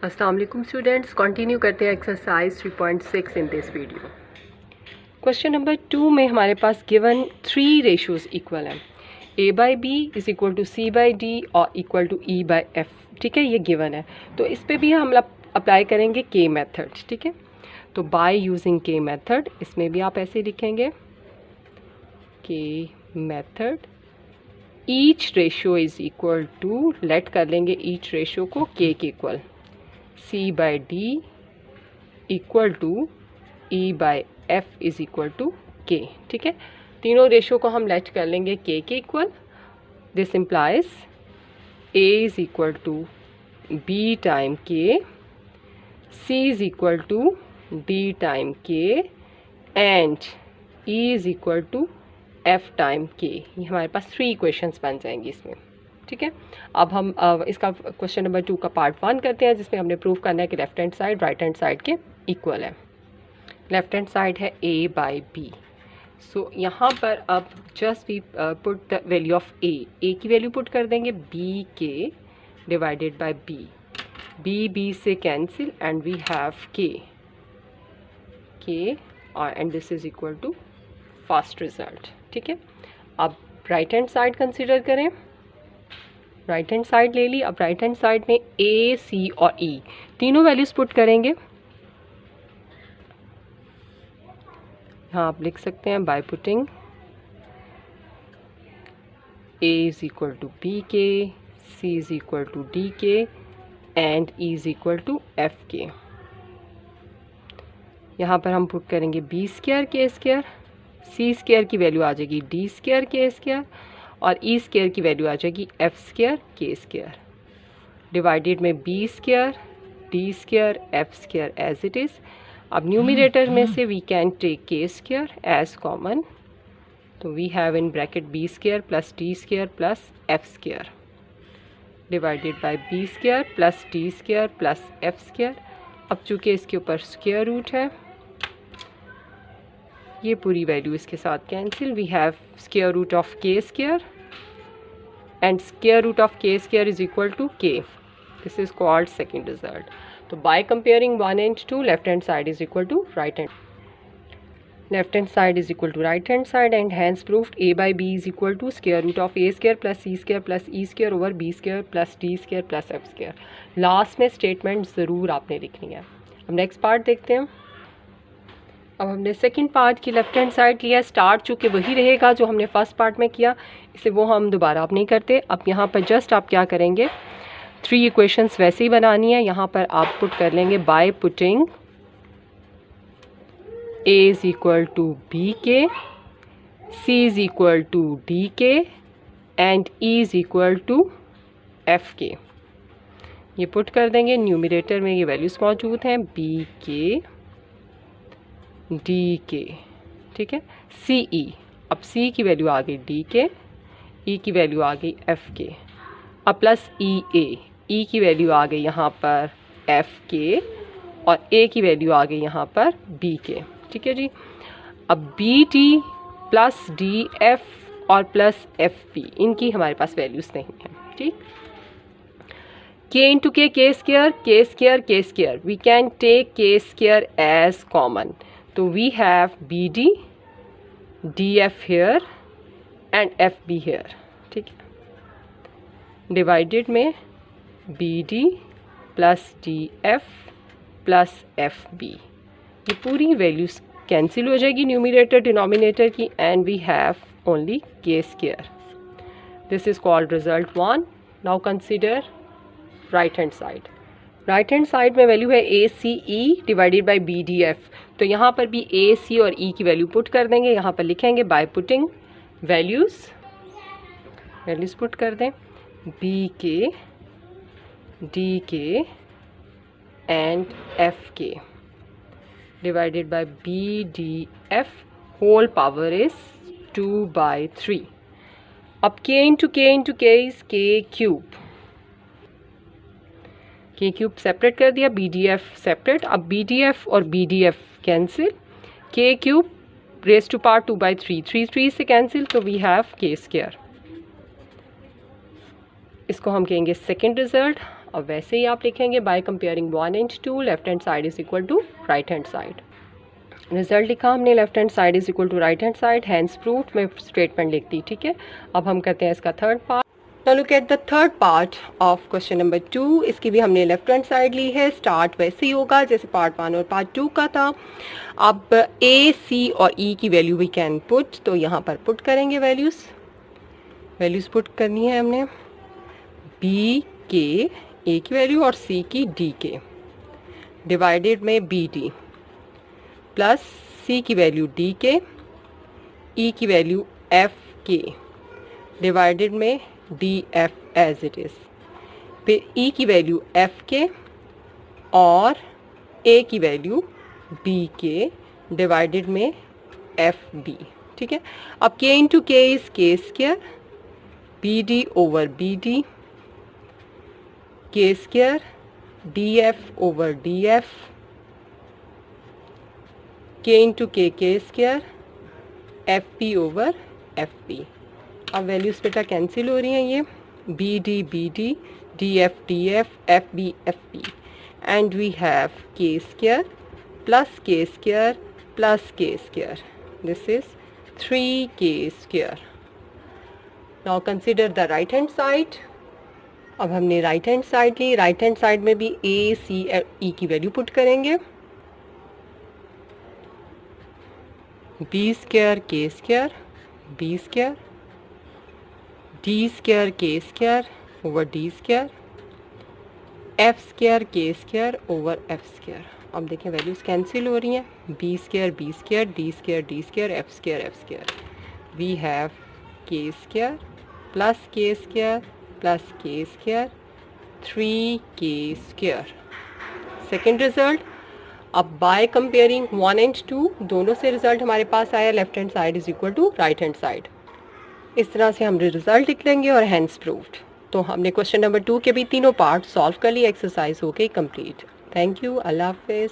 अस्सलाम वालेकुम students, continue करते हैं exercise 3.6 in this video. Question number 2 में हमारे पास गिवन 3 रेशियोज इक्वल हैं, a/b is equal to c/d और इक्वल टू e/f। ठीक है, ये गिवन है, तो इस पे भी हम अप्लाई करेंगे k मेथड। ठीक है, तो बाय यूजिंग k मेथड इसमें भी आप ऐसे लिखेंगे k method each ratio is equal to, let कर लेंगे ईच रेशियो को k के equal, c/d equal to e/f is equal to k। ठीक है, तीनों रेशियो को हम लेट कर लेंगे k के equal. This implies a is equal to b time k, c is equal to d time k and e is equal to f time k। ये हमारे पास 3 इक्वेशंस बन जाएंगी इसमें। ठीक है, अब हम इसका क्वेश्चन नंबर 2 का पार्ट 1 करते हैं, जिसमें हमने प्रूव करना है कि left hand side right hand side के इक्वल है। लेफ्ट हैंड साइड है a/b। सो यहाँ पर अब just we put the value of a की वैल्यू पुट कर देंगे b के डिवाइडेड बाय b से cancel and we have k and this is equal to first result. ठीक है, अब राइट हैंड साइड कंसिडर करें, राइट हैंड साइड ले ली। अब राइट हैंड साइड में a, c और e तीनों वैल्यूज पुट करेंगे। यहाँ आप लिख सकते हैं by putting a is equal to b K, c is equal to d K and e is equal to f K. यहाँ पर हम पुट करेंगे b square k square, c square की वैल्यू आ जाएगी d स्क्वायर k स्क्वायर और e square की वैल्यू आ जाएगी f square k square, divided में b square d square f square as it is. अब न्यूमिनेटर में से we can take k square as common, तो we have in bracket b square plus d square plus f square divided by b square plus d square plus f square. अब चूँकि इसके ऊपर square root है, ये पूरी value इसके साथ cancel, we have square root of k square and square root of k square is equal to k। This is called second result. तो by comparing 1 and 2, left hand side is equal to right hand, left hand side is equal to right hand side and hence proved a/b is equal to square root of a square plus c square plus e square over b square plus d square plus f square. Last में statement ज़रूर आपने लिखनी है। अब next part देखते हैं। अब हमने सेकंड पार्ट की लेफ्ट हैंड साइड लिया, स्टार्ट चूँकि वही रहेगा जो हमने फर्स्ट पार्ट में किया, इसे वो हम दोबारा अब नहीं करते। अब यहाँ पर जस्ट आप क्या करेंगे, 3 इक्वेशंस वैसे ही बनानी है। यहाँ पर आप पुट कर लेंगे by putting a is equal to b K, c is equal to d K and e is equal to f K. ये पुट कर देंगे, न्यूमिनेटर में ये वैल्यूज मौजूद हैं b के d के। ठीक है, c e, अब c की वैल्यू आ गई d के, e की वैल्यू आ गई f के, अब प्लस e a, e की वैल्यू आ गई यहाँ पर f के और a की वैल्यू आ गई यहाँ पर b के। ठीक है जी, अब B D plus D F और प्लस एफ पी, इनकी हमारे पास वैल्यूज नहीं है। ठीक, k इंटू के स्क्वायर के square, we can take K square as common, तो we have B D F here and F B here. ठीक है, डिवाइडेड में B D plus D F plus F B, ये पूरी वैल्यूज कैंसिल हो जाएगी न्यूमिनेटर डिनोमिनेटर की and we have only के square. This is called result 1। Now consider right hand side. Right hand side में वैल्यू है a c e divided by b D f, तो यहाँ पर भी ए सी और ई की वैल्यू पुट कर देंगे। यहाँ पर लिखेंगे बाय पुटिंग वैल्यूज पुट कर दें B K D K and F के divided by B D F, whole power is 2/3। अब k इंटू के इज के क्यूब सेपरेट कर दिया, बी डी एफ सेपरेट। अब बी डी एफ और B D F cancel, K cube raise to power 2/3, 3 से cancel, तो we have के square. इसको हम कहेंगे सेकेंड रिजल्ट। अब वैसे ही आप लिखेंगे by comparing 1 and 2 left hand side is equal to right hand side. Result लिखा हमने left hand side is equal to right hand side, hence proved. मैं स्टेटमेंट लिखती, ठीक है। अब हम करते हैं इसका third part. Now look at the third part of question number 2। इसकी भी हमने लेफ्ट हैंड साइड ली है। स्टार्ट वैसे ही होगा जैसे पार्ट 1 और पार्ट 2 का था। अब ए, सी और ई की वैल्यू वी कैन पुट, तो यहाँ पर पुट करेंगे वैल्यूज़ पुट करनी है हमने। बी के ए की वैल्यू और सी की डी के, डिवाइडेड में बी डी, प्लस सी की वैल्यू डी के, ई की वैल्यू एफ के, डिवाइडेड में d f as it is, फिर ई की वैल्यू एफ के और ए की वैल्यू बी के, डिवाइडेड में एफ बी, ठीक है। अब के इंटू के is k square, b d over b d, k square, d f over d f, k into के square, f p over f p. अब values बेटा cancel हो रही हैं, ये b D, D f, f b and we have के square plus के square plus के square, this is 3k square. Now consider the right hand side. अब हमने राइट हैंड साइड ली, राइट हैंड साइड में भी ए, सी, ई की value put करेंगे। बी स्क्वायर के square, b square, D square के square over d square, F square के स्क्वायर ओवर एफ स्क्वायर। अब देखें वैल्यूज कैंसिल हो रही हैं, B square, D square, F square. We have के स्क्वायर प्लस के स्क्वायर प्लस के square, 3k square. Second result. अब बाय कंपेयरिंग 1 एंड 2 दोनों से रिजल्ट हमारे पास आया left hand side is equal to right hand side. इस तरह से हम रिजल्ट लिख लेंगे और हैंड्स प्रूव्ड। तो हमने क्वेश्चन नंबर 2 के भी तीनों पार्ट सॉल्व कर लिए, एक्सरसाइज हो गई कंप्लीट। थैंक यू, अल्लाह हाफिज़।